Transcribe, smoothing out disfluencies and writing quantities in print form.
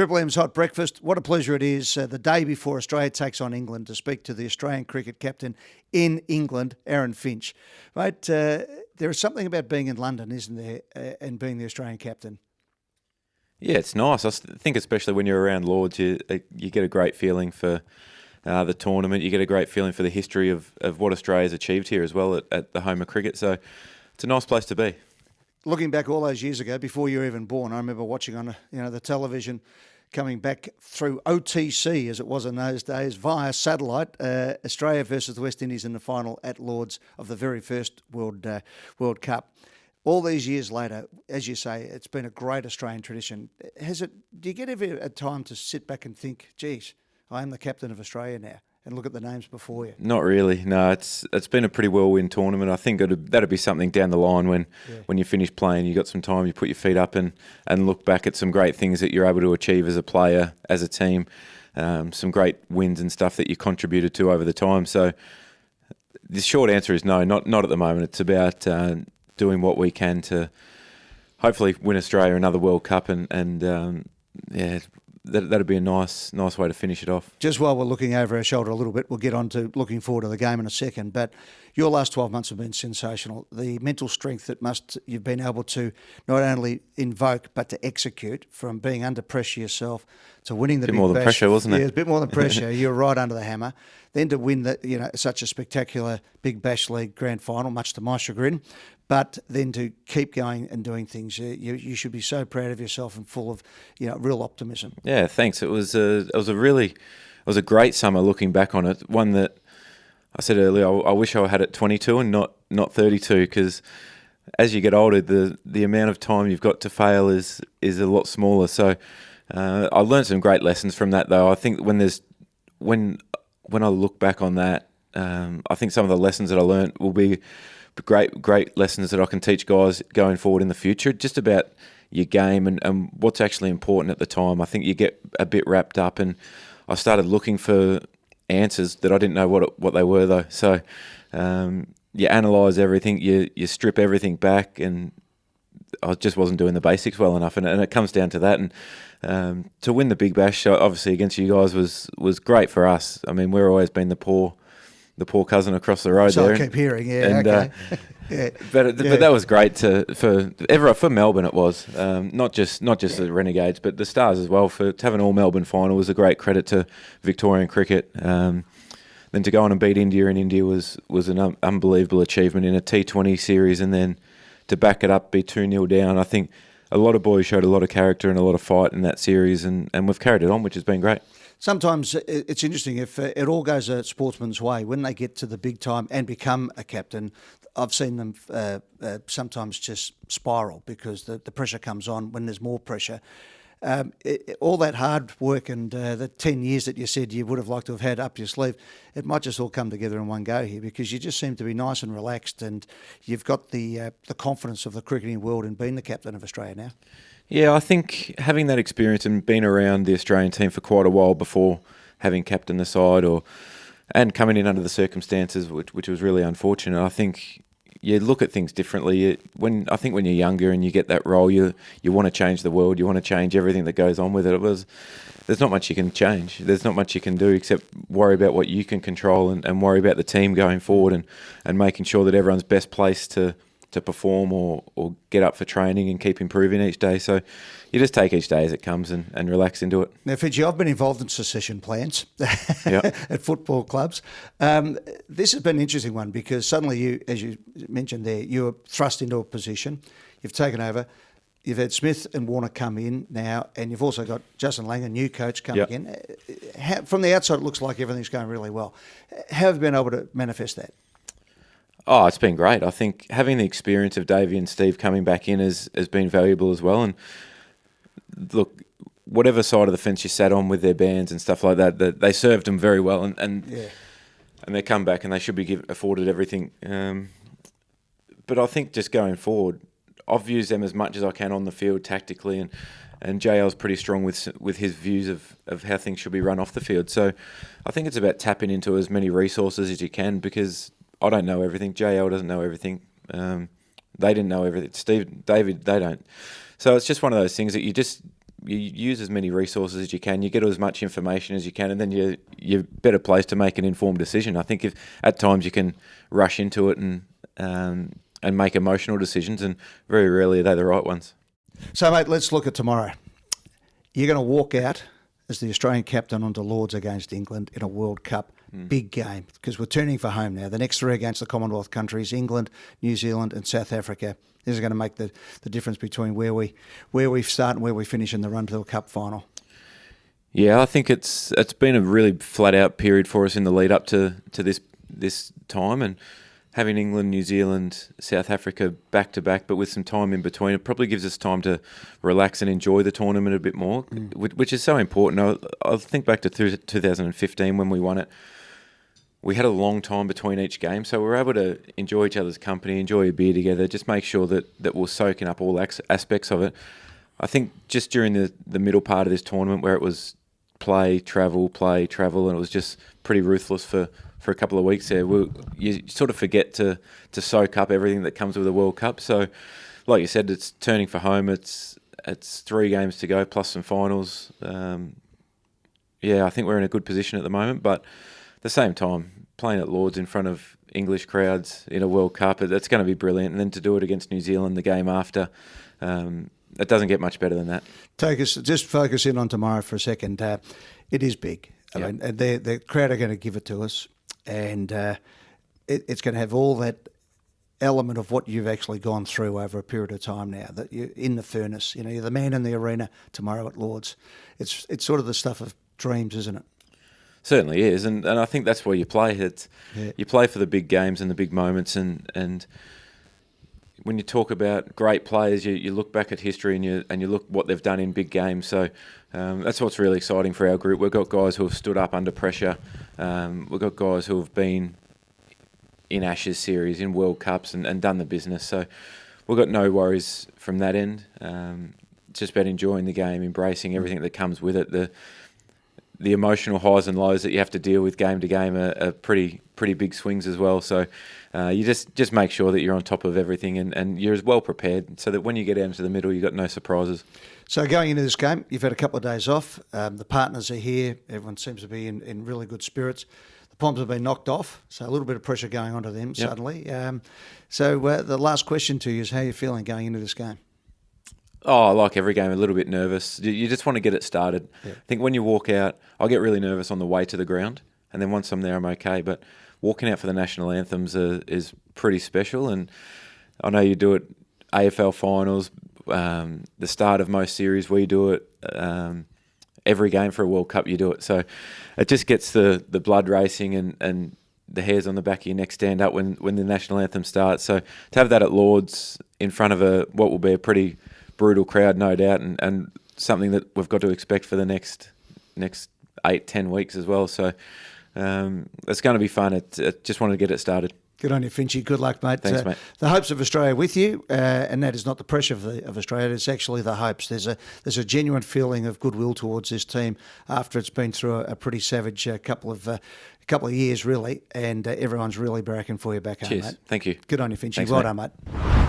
Triple M's Hot Breakfast. What a pleasure it is the day before Australia takes on England to speak to the Australian cricket captain in England, Aaron Finch. Right, there is something about being in London, isn't there, and being the Australian captain? Yeah, it's nice. I think especially when you're around Lords, you get a great feeling for the tournament. You get a great feeling for the history of what Australia's achieved here as well at the home of cricket. So it's a nice place to be. Looking back all those years ago, before you were even born, I remember watching on the television, coming back through OTC as it was in those days via satellite, Australia versus the West Indies in the final at Lords of the very first World Cup. All these years later, as you say, it's been a great Australian tradition. Do you get ever a time to sit back and think, geez, I am the captain of Australia now, and look at the names before you? Not really. No, it's been a pretty whirlwind tournament. I think that'd be something down the line when you finish playing, you got some time, you put your feet up and look back at some great things that you're able to achieve as a player, as a team, some great wins and stuff that you contributed to over the time. So the short answer is no, not at the moment. It's about doing what we can to hopefully win Australia another World Cup and that'd be a nice way to finish it off. Just while we're looking over our shoulder a little bit, we'll get on to looking forward to the game in a second, but your last 12 months have been sensational. The mental strength that you've been able to not only invoke but to execute, from being under pressure yourself to winning the big bash. A bit more than pressure, wasn't it? Yeah, a bit more than pressure. You're right under the hammer. Then to win such a spectacular Big Bash League grand final, much to my chagrin. But then to keep going and doing things, you should be so proud of yourself and full of real optimism. Yeah, thanks. It was a great summer looking back on it. One that I said earlier, I wish I had at 22 and not 32, because as you get older, the amount of time you've got to fail is a lot smaller. So I learned some great lessons from that, though. I think when I look back on that, I think some of the lessons that I learned will be great lessons that I can teach guys going forward in the future, just about your game and what's actually important at the time. I think you get a bit wrapped up, and I started looking for answers that I didn't know what they were, though. So you analyse everything, you strip everything back, and I just wasn't doing the basics well enough, and it comes down to that. And to win the Big Bash, obviously against you guys, was great for us. I mean, we've always been the poor cousin across the road. So there. I keep hearing, okay. But that was great for Melbourne. It was not just the Renegades, but the Stars as well. To have an all Melbourne final was a great credit to Victorian cricket. Then to go on and beat India in India was an unbelievable achievement in a T20 series, and then to back it up, be 2-0 down. I think a lot of boys showed a lot of character and a lot of fight in that series, and we've carried it on, which has been great. Sometimes it's interesting if it all goes a sportsman's way. When they get to the big time and become a captain, I've seen them sometimes just spiral because the pressure comes on when there's more pressure. All that hard work and the 10 years that you said you would have liked to have had up your sleeve, it might just all come together in one go here, because you just seem to be nice and relaxed, and you've got the confidence of the cricketing world in being the captain of Australia now. Yeah, I think having that experience and being around the Australian team for quite a while before having captained the side and coming in under the circumstances, which was really unfortunate, I think you look at things differently. When you're younger and you get that role, you want to change the world, you want to change everything that goes on with it. There's not much you can change. There's not much you can do except worry about what you can control and worry about the team going forward and making sure that everyone's best placed to perform or get up for training and keep improving each day. So you just take each day as it comes and relax into it. Now, Finch, I've been involved in secession plans at football clubs. This has been an interesting one, because suddenly you, as you mentioned there, you were thrust into a position. You've taken over. You've had Smith and Warner come in now, and you've also got Justin Lang, a new coach, coming in. From the outside, it looks like everything's going really well. How have you been able to manifest that? Oh, it's been great. I think having the experience of Davey and Steve coming back in has been valuable as well. And look, whatever side of the fence you sat on with their bands and stuff like that, they served them very well. And they come back and they should be afforded everything. But I think just going forward, I've used them as much as I can on the field tactically, and JL's pretty strong with his views of how things should be run off the field. So I think it's about tapping into as many resources as you can, because I don't know everything. JL doesn't know everything. They didn't know everything. Steve, David, they don't. So it's just one of those things that you just you use as many resources as you can, you get as much information as you can, and then you're better placed to make an informed decision. I think if at times you can rush into it and make emotional decisions, and very rarely are they the right ones. So, mate, let's look at tomorrow. You're going to walk out as the Australian captain onto Lords against England in a World Cup. Big game, because we're turning for home now. The next three against the Commonwealth countries, England, New Zealand and South Africa. This is going to make the difference between where we start and where we finish in the run to the Cup final. Yeah, I think it's been a really flat out period for us in the lead up to this time, and having England, New Zealand, South Africa back to back, but with some time in between, it probably gives us time to relax and enjoy the tournament a bit more, which is so important. I'll think back to 2015 when we won it. We had a long time between each game, so we were able to enjoy each other's company, enjoy a beer together, just make sure that we're soaking up all aspects of it. I think just during the middle part of this tournament where it was play, travel, and it was just pretty ruthless for a couple of weeks there, you sort of forget to soak up everything that comes with the World Cup. So, like you said, it's turning for home. It's 3 games to go, plus some finals. I think we're in a good position at the moment, but at the same time, playing at Lords in front of English crowds in a World Cup, that's going to be brilliant. And then to do it against New Zealand the game after, it doesn't get much better than that. Just focus in on tomorrow for a second. It is big. I mean, the crowd are going to give it to us, and it's going to have all that element of what you've actually gone through over a period of time now, that you're in the furnace. You know, you're the man in the arena tomorrow at Lords. It's sort of the stuff of dreams, isn't it? Certainly is, and I think that's where you play. You play for the big games and the big moments, and when you talk about great players, you look back at history and you look what they've done in big games. So that's what's really exciting for our group. We've got guys who have stood up under pressure. We've got guys who have been in Ashes series, in World Cups, and done the business. So we've got no worries from that end. It's just about enjoying the game, embracing everything that comes with it. The emotional highs and lows that you have to deal with game to game are pretty big swings as well. So you just make sure that you're on top of everything and you're as well prepared so that when you get out into the middle, you've got no surprises. So going into this game, you've had a couple of days off. The partners are here. Everyone seems to be in really good spirits. The Poms have been knocked off, so a little bit of pressure going onto them suddenly. So the last question to you is, how are you feeling going into this game? Oh, like every game, a little bit nervous. You just want to get it started. Yeah. I think when you walk out, I get really nervous on the way to the ground, and then once I'm there, I'm okay. But walking out for the national anthems is pretty special, and I know you do it AFL finals, the start of most series, we do it. Every game for a World Cup, you do it. So it just gets the blood racing and the hairs on the back of your neck stand up when the national anthem starts. So to have that at Lords in front of what will be a pretty brutal crowd, no doubt, and something that we've got to expect for the next 8-10 weeks as well. So it's going to be fun. Just wanted to get it started. Good on you, Finchy. Good luck, mate. Thanks, mate. The hopes of Australia with you, and that is not the pressure of Australia. It's actually the hopes. There's a genuine feeling of goodwill towards this team after it's been through a pretty savage couple of years, really, and everyone's really barracking for you back home, mate. Thank you. Good on you, Finchy. Well done, mate.